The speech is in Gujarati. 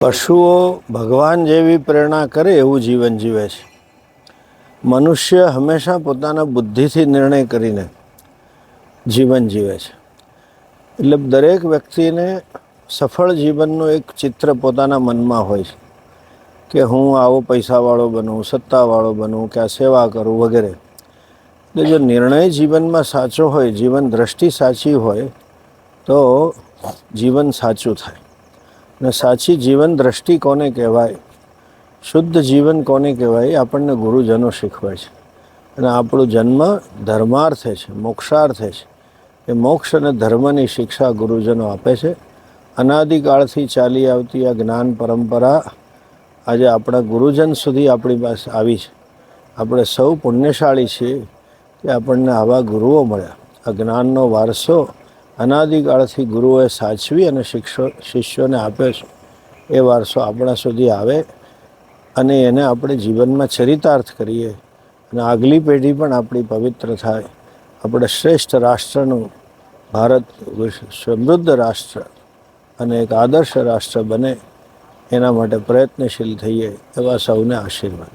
પશુઓ ભગવાન જેવી પ્રેરણા કરે એવું જીવન જીવે છે. મનુષ્ય હંમેશા પોતાના બુદ્ધિથી નિર્ણય કરીને જીવન જીવે છે. એટલે દરેક વ્યક્તિને સફળ જીવનનું એક ચિત્ર પોતાના મનમાં હોય છે કે હું આવો પૈસાવાળો બનું, સત્તાવાળો બનું, કે આ સેવા કરું વગેરે. એટલે જો નિર્ણય જીવનમાં સાચો હોય, જીવન દ્રષ્ટિ સાચી હોય તો જીવન સાચું થાય. અને સાચી જીવન દ્રષ્ટિ કોને કહેવાય, શુદ્ધ જીવન કોને કહેવાય, આપણને ગુરુજનો શીખવે છે. અને આપણો જન્મ ધર્માર્થે છે, મોક્ષાર્થે છે. એ મોક્ષ અને ધર્મની શિક્ષા ગુરુજનો આપે છે. અનાદિકાળથી ચાલી આવતી આ જ્ઞાન પરંપરા આજે આપણા ગુરુજન સુધી આપણી પાસે આવી છે. આપણે સૌ પુણ્યશાળી છીએ કે આપણને આવા ગુરુઓ મળ્યા. આ જ્ઞાનનો વારસો અનાદિકાળથી ગુરુઓએ સાચવી અને શિષ્યોને આપ્યો છે. એ વારસો આપણા સુધી આવે અને એને આપણે જીવનમાં ચરિતાર્થ કરીએ અને આગલી પેઢી પણ આપણી પવિત્ર થાય. આપણે શ્રેષ્ઠ રાષ્ટ્રનું, ભારત સમૃદ્ધ રાષ્ટ્ર અને એક આદર્શ રાષ્ટ્ર બને એના માટે પ્રયત્નશીલ થઈએ એવા સૌને આશીર્વાદ.